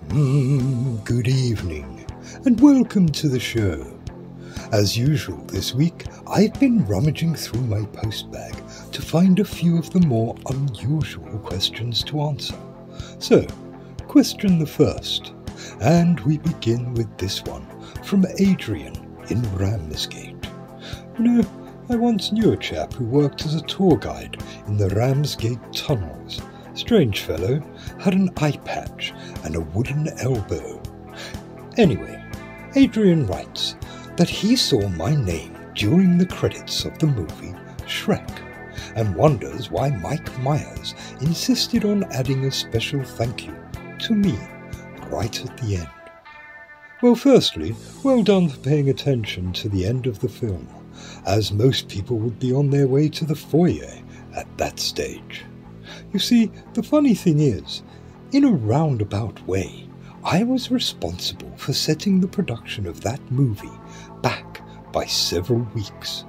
Good evening, and welcome to the show. As usual this week, I've been rummaging through my post bag to find a few of the more unusual questions to answer. So, question the first, and we begin with this one from Adrian in Ramsgate. You know, I once knew a chap who worked as a tour guide in the Ramsgate tunnels. Strange fellow, had an eye patch and a wooden elbow. Anyway, Adrian writes that he saw my name during the credits of the movie SHREK and wonders why Mike Myers insisted on adding a special thank you to me right at the end. Well, firstly, well done for paying attention to the end of the film, as most people would be on their way to the foyer at that stage. You see, the funny thing is, in a roundabout way, I was responsible for setting the production of that movie back by several weeks.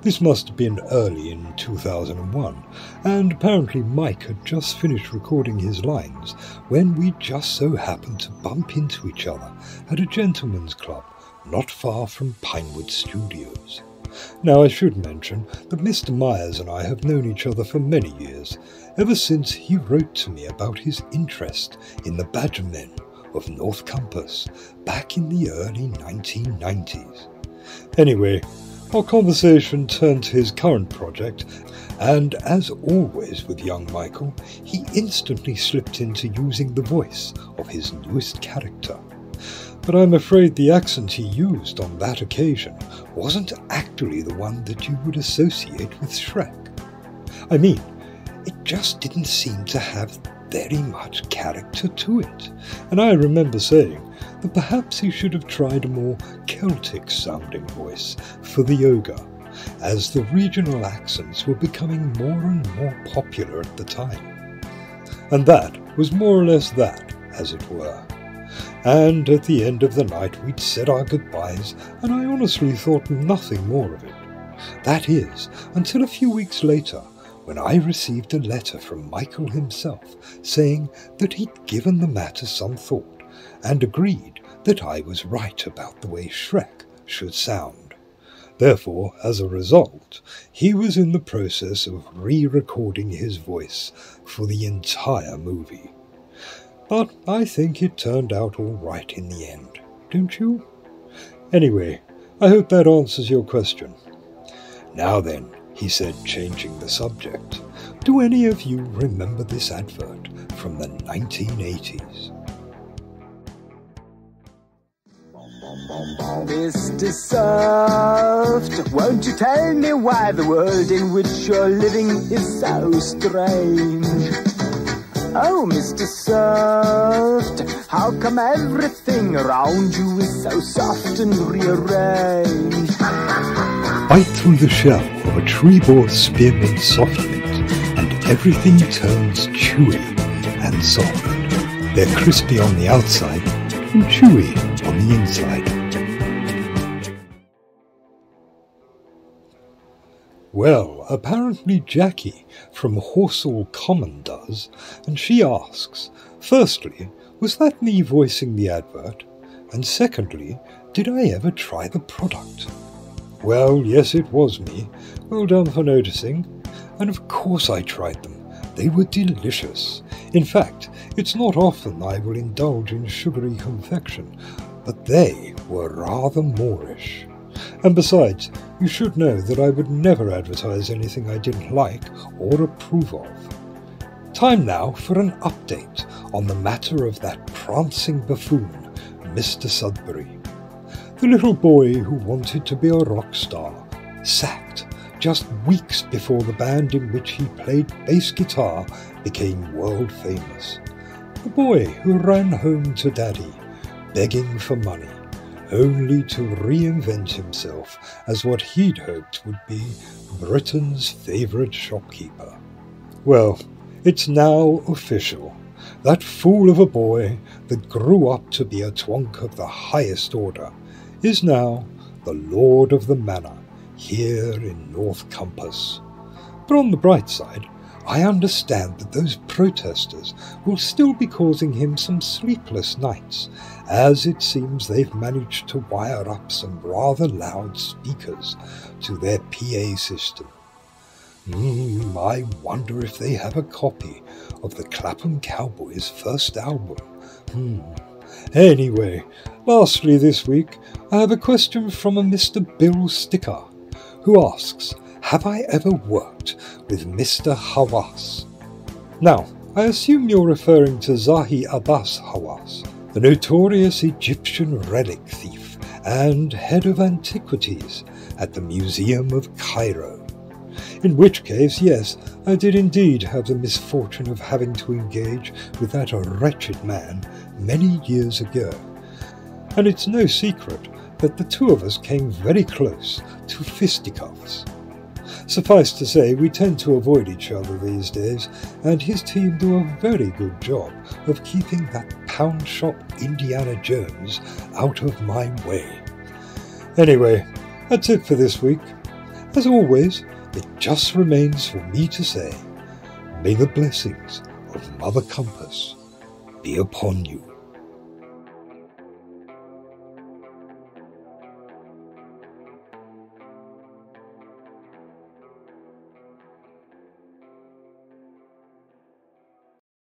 This must have been early in 2001, and apparently Mike had just finished recording his lines when we just so happened to bump into each other at a gentleman's club not far from Pinewood Studios. Now, I should mention that Mr. Myers and I have known each other for many years, ever since he wrote to me about his interest in the Badgermen of North Campus back in the early 1990s. Anyway, our conversation turned to his current project, and as always with young Michael, he instantly slipped into using the voice of his newest character. But I'm afraid the accent he used on that occasion wasn't actually the one that you would associate with SHREK. I mean, it just didn't seem to have very much character to it, and I remember saying that perhaps he should have tried a more Celtic-sounding voice for the ogre, as the regional accents were becoming more and more popular at the time. And that was more or less that, as it were. And at the end of the night we'd said our goodbyes, and I honestly thought nothing more of it. That is, until a few weeks later, when I received a letter from Michael himself saying that he'd given the matter some thought and agreed that I was right about the way SHREK should sound. Therefore, as a result, he was in the process of re-recording his voice for the entire movie. But I think it turned out all right in the end, don't you? Anyway, I hope that answers your question. Now then, he said, changing the subject, do any of you remember this advert from the 1980s? Mr. Soft, won't you tell me why the world in which you're living is so strange? Oh, Mr. Soft, how come everything around you is so soft and rearranged? Bite through the shell of a tree-bore spearmint soft mint, and everything turns chewy and soft. They're crispy on the outside and chewy on the inside. Well, apparently Jackie from Horsell Common does, and she asks, firstly, was that me voicing the advert? And secondly, did I ever try the product? Well, yes, it was me. Well done for noticing. And of course I tried them. They were delicious. In fact, it's not often I will indulge in sugary confection, but they were rather moreish. And besides, you should know that I would never advertise anything I didn't like or approve of. Time now for an update on the matter of that prancing buffoon, Mr. Sudbury. The little boy who wanted to be a rock star, sacked just weeks before the band in which he played bass guitar became world famous. The boy who ran home to daddy, begging for money, only to reinvent himself as what he'd hoped would be Britain's favourite shopkeeper. Well, it's now official. That fool of a boy that grew up to be a twonk of the highest order is now the Lord of the Manor here in North Campus. But on the bright side, I understand that those protesters will still be causing him some sleepless nights, as it seems they've managed to wire up some rather loud speakers to their PA system. I wonder if they have a copy of the Clapham Cowboys' first album. Anyway, lastly this week, I have a question from a Mr. Bill Sticker, who asks, have I ever worked with Mr. Hawass? Now, I assume you're referring to Zahi Abbas Hawass, the notorious Egyptian relic thief and head of antiquities at the Museum of Cairo. In which case, yes, I did indeed have the misfortune of having to engage with that wretched man many years ago. And it's no secret that the two of us came very close to fisticuffs. Suffice to say, we tend to avoid each other these days, and his team do a very good job of keeping that pound shop Indiana Jones out of my way. Anyway, that's it for this week. As always, it just remains for me to say, may the blessings of Mother Compass be upon you.